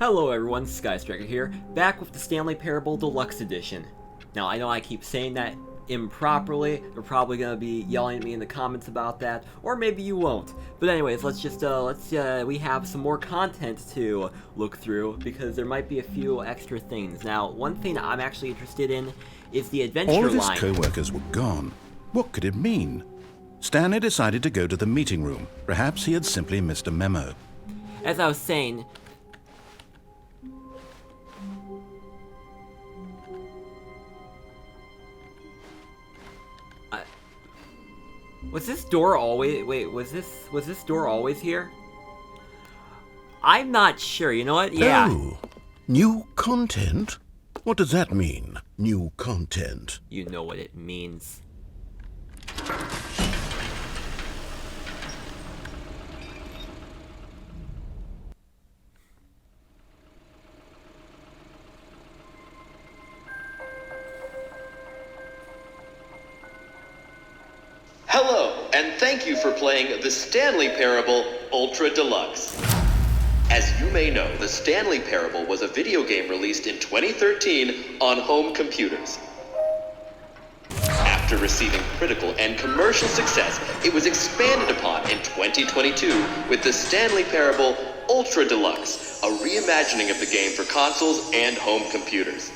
Hello everyone, Skystriker here, back with the Stanley Parable Deluxe Edition. Now, I know I keep saying that improperly. They're probably gonna be yelling at me in the comments about that, or maybe you won't. But anyways, we have some more content to look through, because there might be a few extra things. Now, one thing I'm actually interested in is the adventure line. All of his co-workers were gone. What could it mean? Stanley decided to go to the meeting room. Perhaps he had simply missed a memo. As I was saying, was this door always... Wait, was this door always here? I'm not sure, you know what? Yeah. Oh, new content? What does that mean, new content? You know what it means. Hello, and thank you for playing the Stanley Parable Ultra Deluxe. As you may know, the Stanley Parable was a video game released in 2013 on home computers. After receiving critical and commercial success, it was expanded upon in 2022 with the Stanley Parable Ultra Deluxe, a reimagining of the game for consoles and home computers.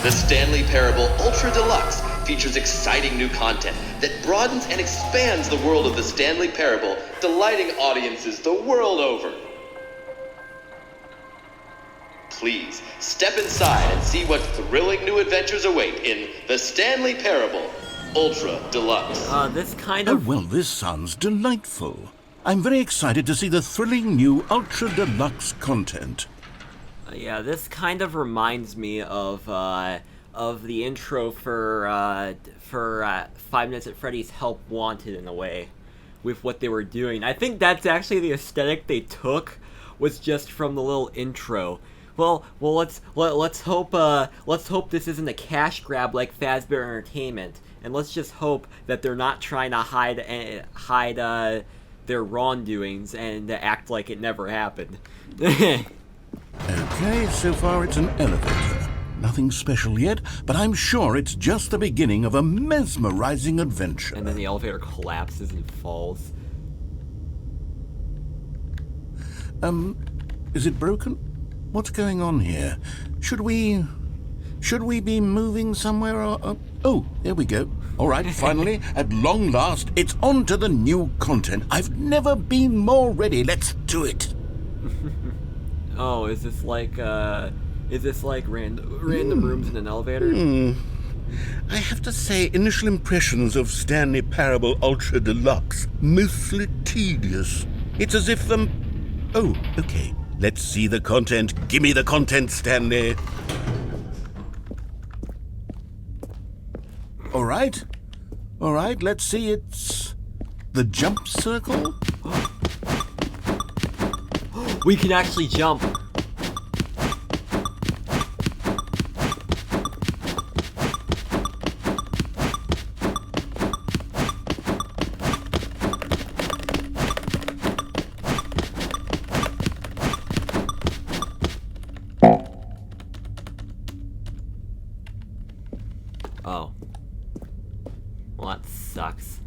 The Stanley Parable Ultra Deluxe features exciting new content that broadens and expands the world of the Stanley Parable, delighting audiences the world over. Please, step inside and see what thrilling new adventures await in the Stanley Parable Ultra Deluxe. This kind of... Oh, well, this sounds delightful. I'm very excited to see the thrilling new Ultra Deluxe content. Yeah, this kind of reminds me of the intro for 5 Nights at Freddy's Help Wanted in a way, with what they were doing. I think that's actually the aesthetic they took, was just from the little intro. Well, let's hope this isn't a cash grab like Fazbear Entertainment, and let's just hope that they're not trying to hide their wrongdoings and act like it never happened. Okay, so far it's an elevator. Nothing special yet, but I'm sure it's just the beginning of a mesmerizing adventure. And then the elevator collapses and falls. Is it broken? What's going on here? Should we be moving somewhere or... Oh, there we go. All right, finally, at long last, it's on to the new content. I've never been more ready. Let's do it. Oh, is this like random rooms in an elevator? I have to say, initial impressions of Stanley Parable Ultra Deluxe, mostly tedious. It's as if Oh, okay. Let's see the content. Give me the content, Stanley. All right, let's see. It's the jump circle. We can actually jump. Oh. Well, that sucks.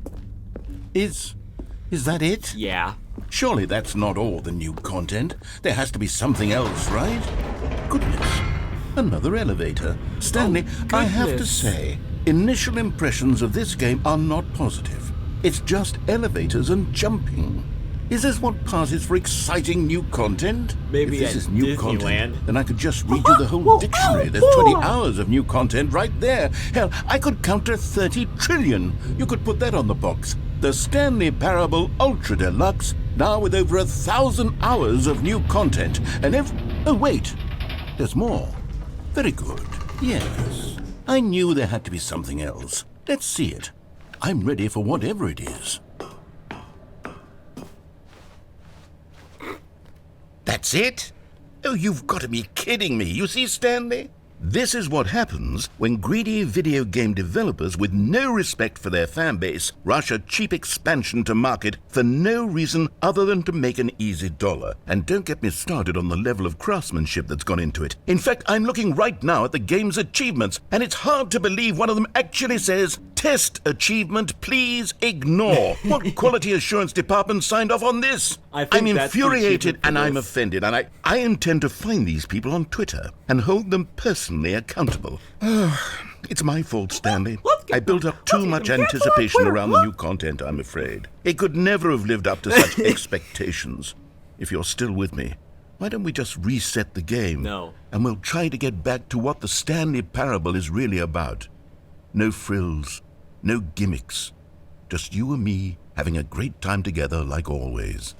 Is that it? Yeah. Surely that's not all the new content. There has to be something else, right? Goodness. Another elevator. Stanley, I have to say, initial impressions of this game are not positive. It's just elevators and jumping. Is this what passes for exciting new content? Maybe if this is new Disneyland. content, then I could just read you the whole dictionary. There's 20 hours of new content right there. Hell, I could counter 30 trillion. You could put that on the box. The Stanley Parable Ultra Deluxe, now with over 1,000 hours of new content. And oh, wait. There's more. Very good. Yes. I knew there had to be something else. Let's see it. I'm ready for whatever it is. That's it? Oh, you've got to be kidding me. You see, Stanley? This is what happens when greedy video game developers with no respect for their fanbase rush a cheap expansion to market for no reason other than to make an easy dollar. And don't get me started on the level of craftsmanship that's gone into it. In fact, I'm looking right now at the game's achievements, and it's hard to believe one of them actually says, "Test achievement, please ignore." What quality assurance department signed off on this? I'm infuriated and I'm offended, and I intend to find these people on Twitter and hold them personally accountable. It's my fault, Stanley. I built up too much anticipation around the new content, I'm afraid. It could never have lived up to such expectations. If you're still with me, why don't we just reset the game? No. And we'll try to get back to what the Stanley Parable is really about. No frills, no gimmicks. Just you and me having a great time together like always.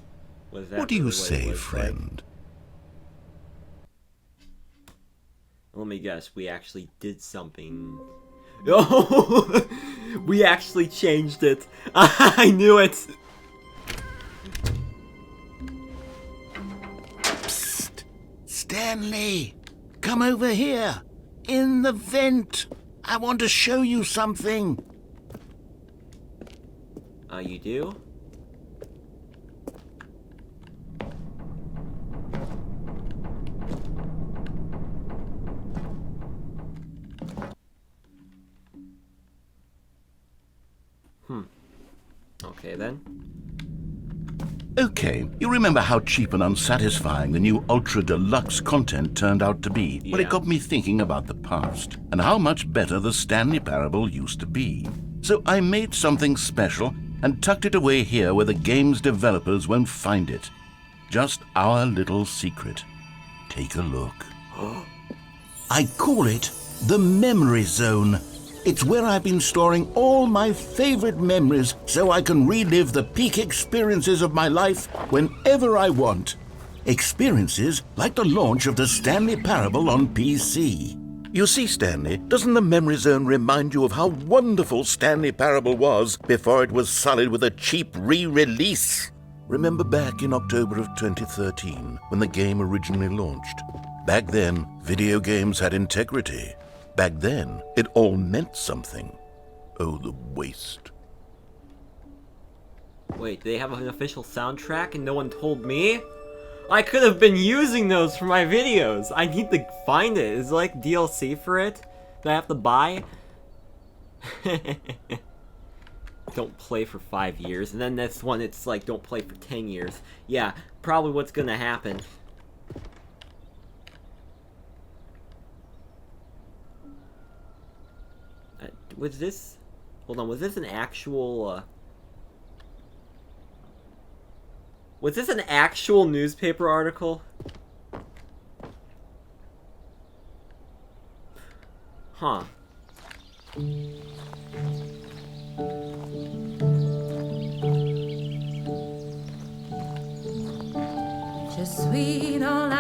What do you say, friend? Let me guess, we actually did something. Oh, we actually changed it. I knew it. Psst. Stanley, come over here. In the vent. I want to show you something. You do? Okay, then. Okay, you remember how cheap and unsatisfying the new Ultra Deluxe content turned out to be? Yeah. Well, it got me thinking about the past and how much better the Stanley Parable used to be. So I made something special and tucked it away here where the game's developers won't find it. Just our little secret. Take a look. I call it the Memory Zone. It's where I've been storing all my favorite memories so I can relive the peak experiences of my life whenever I want. Experiences like the launch of the Stanley Parable on PC. You see, Stanley, doesn't the Memory Zone remind you of how wonderful Stanley Parable was before it was sullied with a cheap re-release? Remember back in October of 2013 when the game originally launched? Back then, video games had integrity. Back then, it all meant something. Oh, the waste. Wait, they have an official soundtrack and no one told me? I could have been using those for my videos. I need to find it. Is it like DLC for it that I have to buy? Don't play for 5 years. And then this one, it's like, don't play for 10 years. Yeah, probably what's gonna happen. Was this... Hold on, was this an actual, Was this an actual newspaper article? Huh.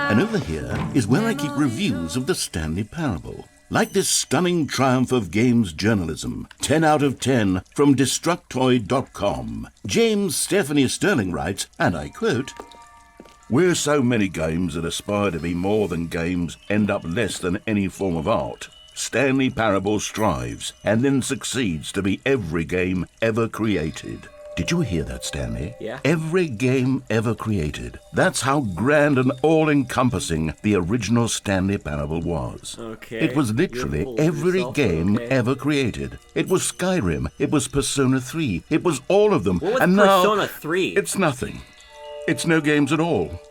And over here is where I keep reviews of the Stanley Parable. Like this stunning triumph of games journalism, 10 out of 10 from Destructoid.com. James Stephanie Sterling writes, and I quote, "Where so many games that aspire to be more than games end up less than any form of art, Stanley Parable strives and then succeeds to be every game ever created." Did you hear that, Stanley? Yeah. Every game ever created. That's how grand and all-encompassing the original Stanley Parable was. Okay. It was literally every game ever created. It was Skyrim. It was Persona 3. It was all of them. What was and Persona now, 3? It's nothing. It's no games at all.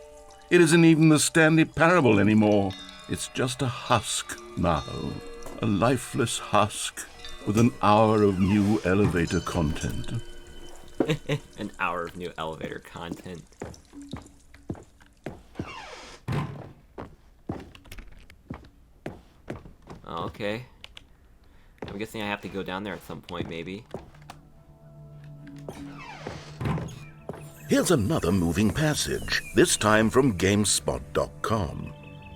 It isn't even the Stanley Parable anymore. It's just a husk now. A lifeless husk with an hour of new elevator content. An hour of new elevator content. Oh, okay. I'm guessing I have to go down there at some point, maybe. Here's another moving passage, this time from GameSpot.com.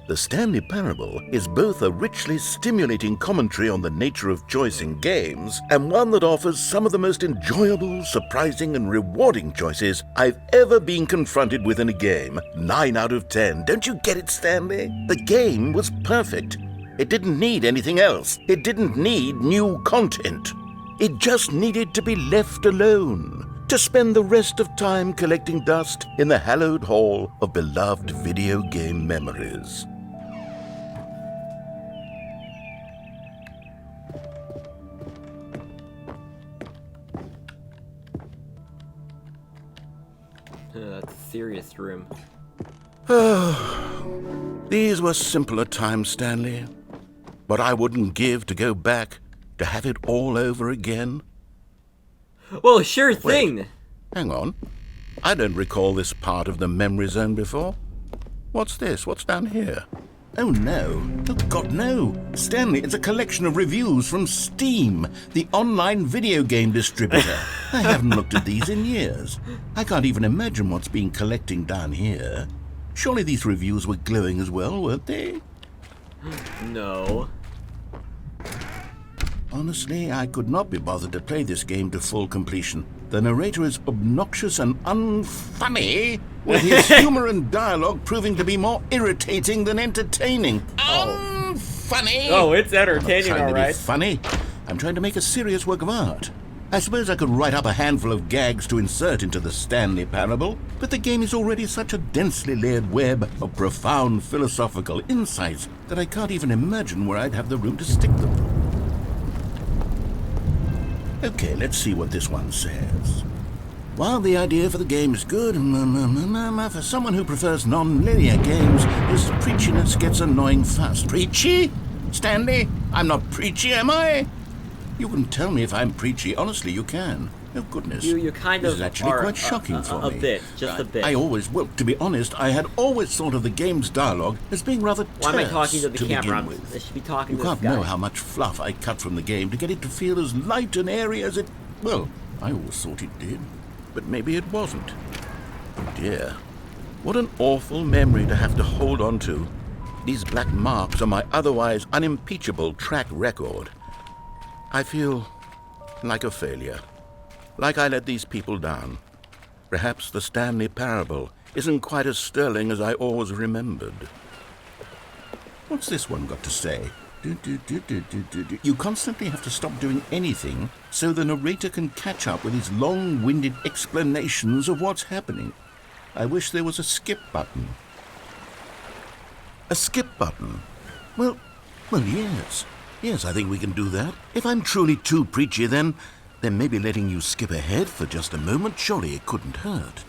The Stanley Parable is both a richly stimulating commentary on the nature of choice in games and one that offers some of the most enjoyable, surprising, and rewarding choices I've ever been confronted with in a game. 9 out of 10. Don't you get it, Stanley? The game was perfect. It didn't need anything else. It didn't need new content. It just needed to be left alone, to spend the rest of time collecting dust in the hallowed hall of beloved video game memories. That's a serious room. These were simpler times, Stanley. But I wouldn't give to go back to have it all over again. Well, sure thing. Hang on. I don't recall this part of the memory zone before. What's this? What's down here? Oh, no. Oh, God, no. Stanley, it's a collection of reviews from Steam, the online video game distributor. I haven't looked at these in years. I can't even imagine what's been collecting down here. Surely these reviews were glowing as well, weren't they? No. Honestly, I could not be bothered to play this game to full completion. The narrator is obnoxious and unfunny, with his humor and dialogue proving to be more irritating than entertaining. Unfunny! Oh, it's entertaining, I'm not trying alright. to be funny. I'm trying to make a serious work of art. I suppose I could write up a handful of gags to insert into the Stanley Parable, but the game is already such a densely layered web of profound philosophical insights that I can't even imagine where I'd have the room to stick them. Okay, let's see what this one says. While the idea for the game is good, for someone who prefers non-linear games, this preachiness gets annoying fast. Preachy? Stanley, I'm not preachy, am I? You can tell me if I'm preachy. Honestly, you can. Oh, goodness. You kind this of is actually are quite shocking for me. A bit, just a bit. Well, to be honest, I had always thought of the game's dialogue as being rather terse. Why am I talking to the camera? Begin with. I should be talking You to can't this guy. know how much fluff I cut from the game to get it to feel as light and airy as it... Well, I always thought it did. But maybe it wasn't. Oh dear. What an awful memory to have to hold on to. These black marks on my otherwise unimpeachable track record. I feel like a failure. Like I let these people down. Perhaps the Stanley Parable isn't quite as sterling as I always remembered. What's this one got to say? You constantly have to stop doing anything so the narrator can catch up with his long-winded explanations of what's happening. I wish there was a skip button. A skip button? Well, yes. Yes, I think we can do that. If I'm truly too preachy, then maybe letting you skip ahead for just a moment, surely it couldn't hurt.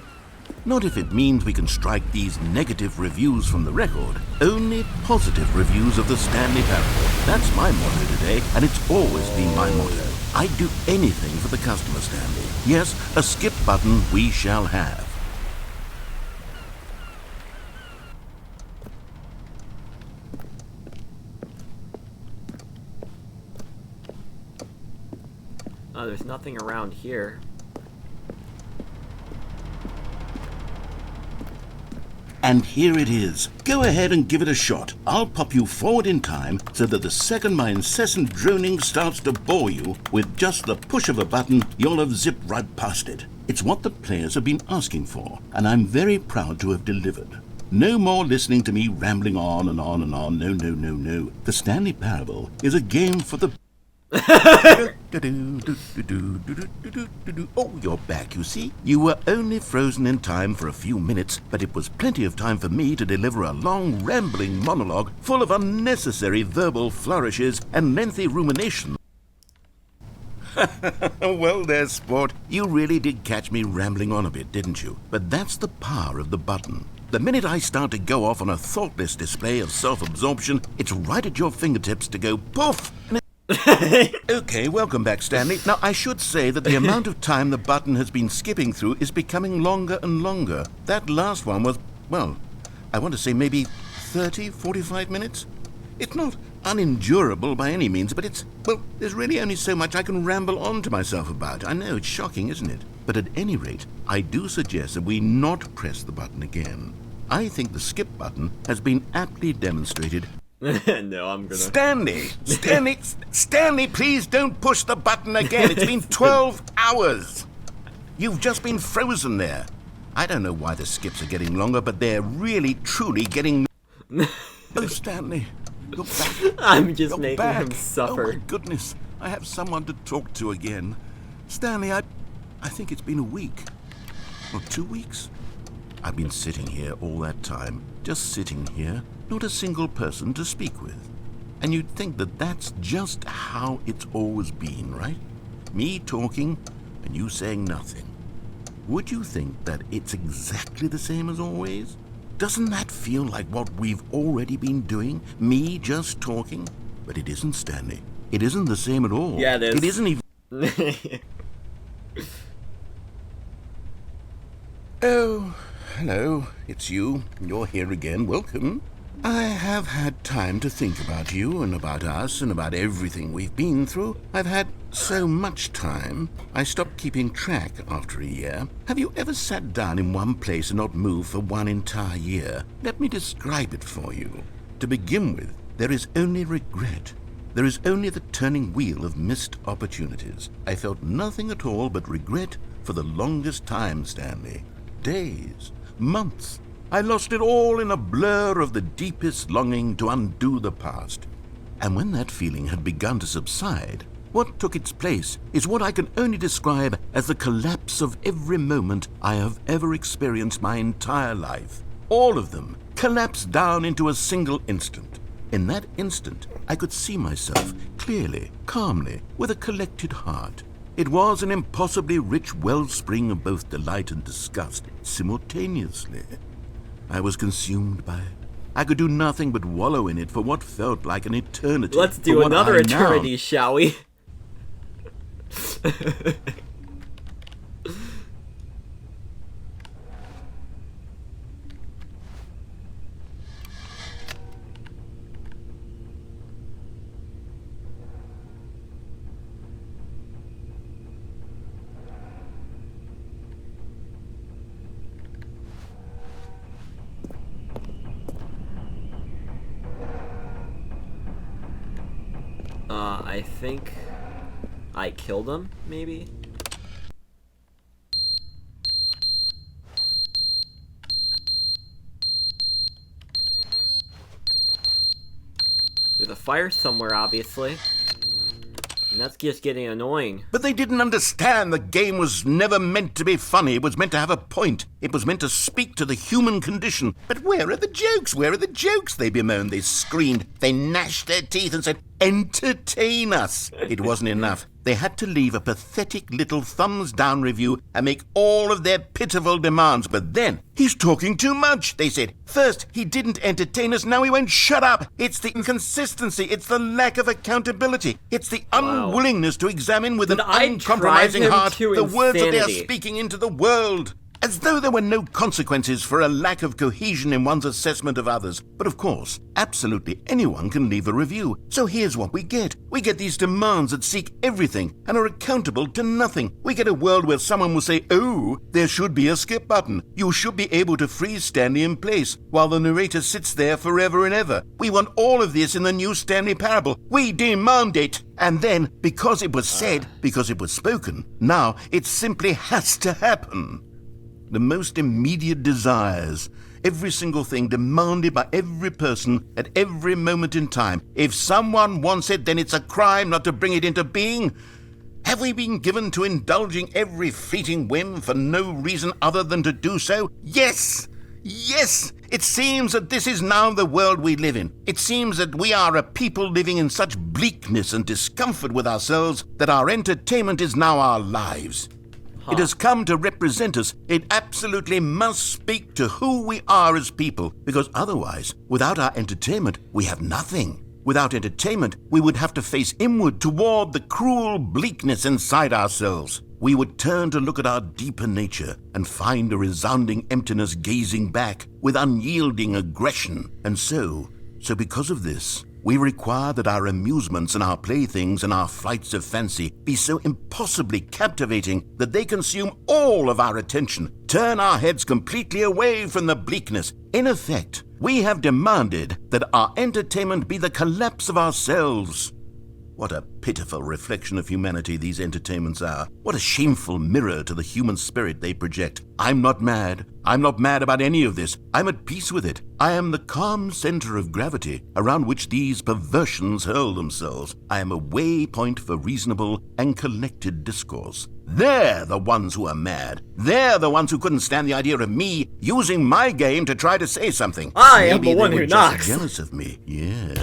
Not if it means we can strike these negative reviews from the record. Only positive reviews of the Stanley Parable. That's my motto today, and it's always been my motto. I'd do anything for the customer, Stanley. Yes, a skip button we shall have. Oh, there's nothing around here. And here it is. Go ahead and give it a shot. I'll pop you forward in time so that the second my incessant droning starts to bore you, with just the push of a button, you'll have zipped right past it. It's what the players have been asking for, and I'm very proud to have delivered. No more listening to me rambling on and on and on. No, no, no, no. The Stanley Parable is a game for the... Oh, you're back, you see. You were only frozen in time for a few minutes, but it was plenty of time for me to deliver a long, rambling monologue full of unnecessary verbal flourishes and lengthy rumination. Well there, sport. You really did catch me rambling on a bit, didn't you? But that's the power of the button. The minute I start to go off on a thoughtless display of self-absorption, it's right at your fingertips to go poof! Okay, welcome back, Stanley. Now, I should say that the amount of time the button has been skipping through is becoming longer and longer. That last one was, well, I want to say maybe 30, 45 minutes? It's not unendurable by any means, but there's really only so much I can ramble on to myself about. I know, it's shocking, isn't it? But at any rate, I do suggest that we not press the button again. I think the skip button has been aptly demonstrated. No, I'm gonna... Stanley, please don't push the button again. It's been 12 hours. You've just been frozen there. I don't know why the skips are getting longer, but they're really, truly getting... Oh, Stanley, You're back. I'm just You're making back. him suffer. Oh my goodness. I have someone to talk to again. Stanley, I think it's been a week. Or 2 weeks. I've been sitting here all that time. Just sitting here. Not a single person to speak with. And you'd think that that's just how it's always been, right? Me talking and you saying nothing. Would you think that it's exactly the same as always? Doesn't that feel like what we've already been doing? Me just talking? But it isn't, Stanley. It isn't the same at all. Yeah, it is. It isn't even... Oh, hello. It's you. You're here again. Welcome. I have had time to think about you and about us and about everything we've been through. I've had so much time, I stopped keeping track after a year. Have you ever sat down in one place and not moved for one entire year? Let me describe it for you. To begin with, there is only regret. There is only the turning wheel of missed opportunities. I felt nothing at all but regret for the longest time, Stanley. Days, months. I lost it all in a blur of the deepest longing to undo the past. And when that feeling had begun to subside, what took its place is what I can only describe as the collapse of every moment I have ever experienced my entire life. All of them collapsed down into a single instant. In that instant, I could see myself clearly, calmly, with a collected heart. It was an impossibly rich wellspring of both delight and disgust simultaneously. I was consumed by it. I could do nothing but wallow in it for what felt like an eternity. Let's do another eternity, shall we? I think I killed him, maybe? There's a fire somewhere, obviously. And that's just getting annoying. But they didn't understand the game was never meant to be funny. It was meant to have a point. It was meant to speak to the human condition. But where are the jokes? Where are the jokes? They bemoaned, they screamed, they gnashed their teeth and said, entertain us. It wasn't enough. They had to leave a pathetic little thumbs-down review and make all of their pitiful demands. But then, he's talking too much, they said. First, he didn't entertain us, now he won't shut up. It's the inconsistency, it's the lack of accountability, it's the unwillingness to examine with an uncompromising heart the words that they are speaking into the world. As though there were no consequences for a lack of cohesion in one's assessment of others. But of course, absolutely anyone can leave a review. So here's what we get. We get these demands that seek everything and are accountable to nothing. We get a world where someone will say, oh, there should be a skip button. You should be able to freeze Stanley in place while the narrator sits there forever and ever. We want all of this in the new Stanley Parable. We demand it. And then, because it was said, because it was spoken, now it simply has to happen. The most immediate desires, every single thing demanded by every person at every moment in time. If someone wants it, then it's a crime not to bring it into being. Have we been given to indulging every fleeting whim for no reason other than to do so? Yes! Yes! It seems that this is now the world we live in. It seems that we are a people living in such bleakness and discomfort with ourselves that our entertainment is now our lives. It has come to represent us. It absolutely must speak to who we are as people, because otherwise, without our entertainment, we have nothing. Without entertainment, we would have to face inward toward the cruel bleakness inside ourselves. We would turn to look at our deeper nature and find a resounding emptiness gazing back with unyielding aggression. And so because of this, we require that our amusements and our playthings and our flights of fancy be so impossibly captivating that they consume all of our attention, turn our heads completely away from the bleakness. In effect, we have demanded that our entertainment be the collapse of ourselves. What a pitiful reflection of humanity these entertainments are. What a shameful mirror to the human spirit they project. I'm not mad. I'm not mad about any of this. I'm at peace with it. I am the calm center of gravity around which these perversions hurl themselves. I am a waypoint for reasonable and collected discourse. They're the ones who are mad. They're the ones who couldn't stand the idea of me using my game to try to say something. I am Maybe the one they were who just knocks. jealous of me. Yes.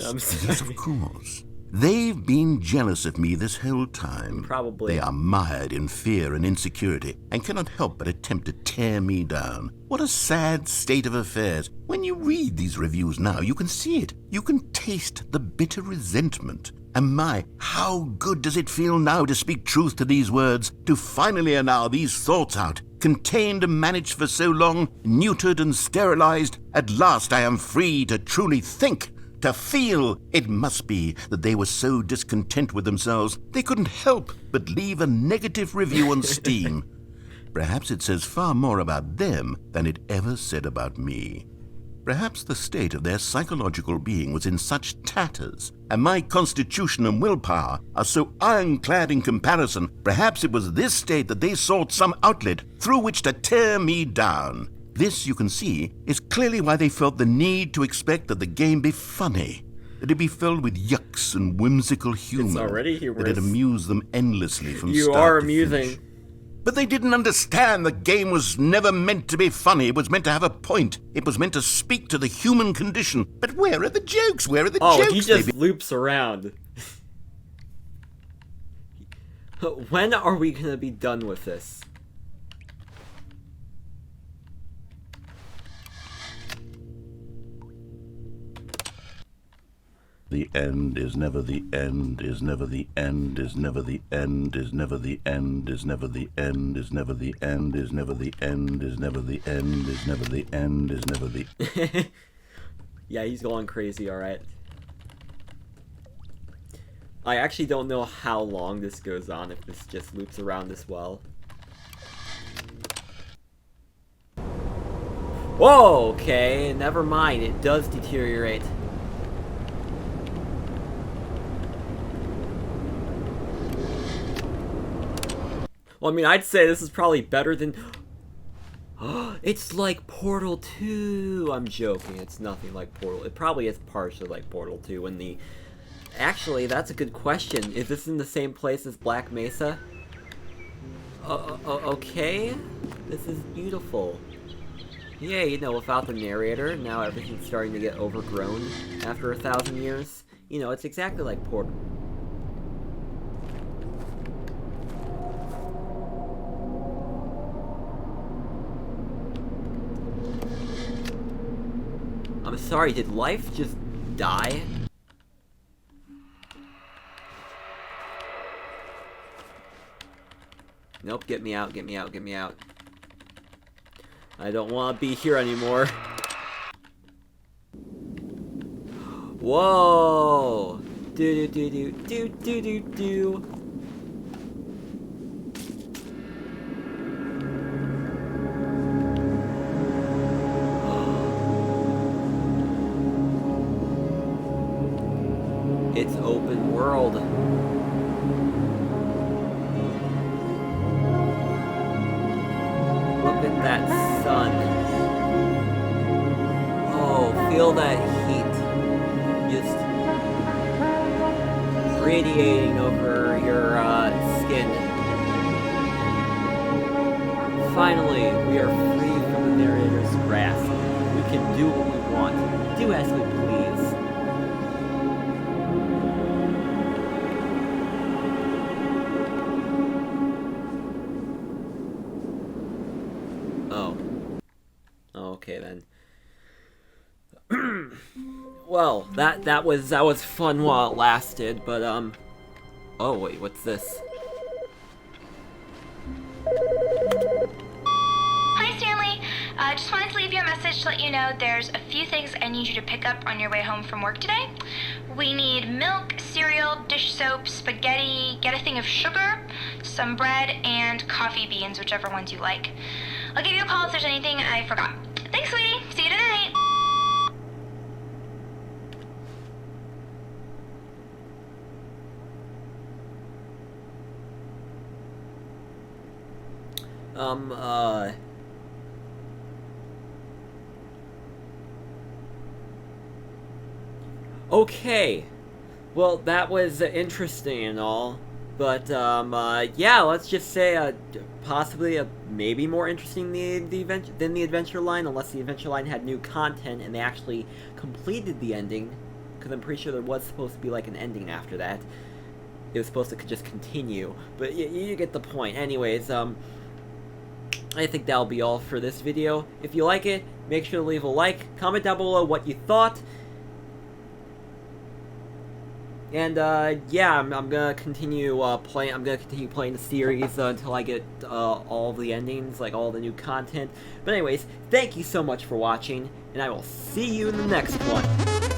I'm Yes, sorry. of course. They've been jealous of me this whole time. Probably. They are mired in fear and insecurity and cannot help but attempt to tear me down. What a sad state of affairs. When you read these reviews now, you can see it. You can taste the bitter resentment. And my, how good does it feel now to speak truth to these words, to finally allow these thoughts out, contained and managed for so long, neutered and sterilized. At last I am free to truly think, to feel. It must be that they were so discontent with themselves, they couldn't help but leave a negative review on Steam. Perhaps it says far more about them than it ever said about me. Perhaps the state of their psychological being was in such tatters, and my constitution and willpower are so ironclad in comparison. Perhaps it was this state that they sought some outlet through which to tear me down. This, you can see, is clearly why they felt the need to expect that the game be funny, that it be filled with yucks and whimsical humor, It's already humorous. that it amuse them endlessly from You start are to amusing. finish. But they didn't understand the game was never meant to be funny. It was meant to have a point. It was meant to speak to the human condition. But where are the jokes? Where are the Oh, jokes? he just loops around. When are we gonna be done with this? The end is never the end, is never the end, is never the end, is never the end, is never the end, is never the end, is never the end, is never the end, is never the end, is never the Yeah, he's going crazy, alright. I actually don't know how long this goes on, if this just loops around this well. Whoa, okay, never mind, it does deteriorate. Well, I mean, I'd say this is probably better than... It's like Portal 2! I'm joking, it's nothing like Portal. It probably is partially like Portal 2 when the... Actually, that's a good question. Is this in the same place as Black Mesa? Okay. This is beautiful. Yeah, you know, without the narrator, now everything's starting to get overgrown after 1,000 years. You know, it's exactly like Portal. I'm sorry, did life just die? Nope, get me out, get me out, get me out. I don't want to be here anymore. Whoa! Do do do do do do do. It's open world. Look at that sun. Oh, feel that heat. Just radiating over your skin. Finally, we are free from the narrator's grasp. We can do what we want. Do as we please. Oh. Okay then. Well, that was fun while it lasted, but oh wait, what's this? Hi, Stanley. Just wanted to leave you a message to let you know there's a few things I need you to pick up on your way home from work today. We need milk, cereal, dish soap, spaghetti, get a thing of sugar, some bread, and coffee beans, whichever ones you like. I'll give you a call if there's anything I forgot. Thanks, sweetie. See you tonight. Okay. Well, that was interesting and all, but, yeah, let's just say, possibly, maybe more interesting than the Adventure Line, unless the Adventure Line had new content and they actually completed the ending, because I'm pretty sure there was supposed to be, like, an ending after that. It was supposed to just continue, but you get the point. Anyways, I think that'll be all for this video. If you like it, make sure to leave a like, comment down below what you thought, and, yeah, I'm gonna continue, playing the series, until I get, all the endings, like, all the new content. But anyways, thank you so much for watching, and I will see you in the next one.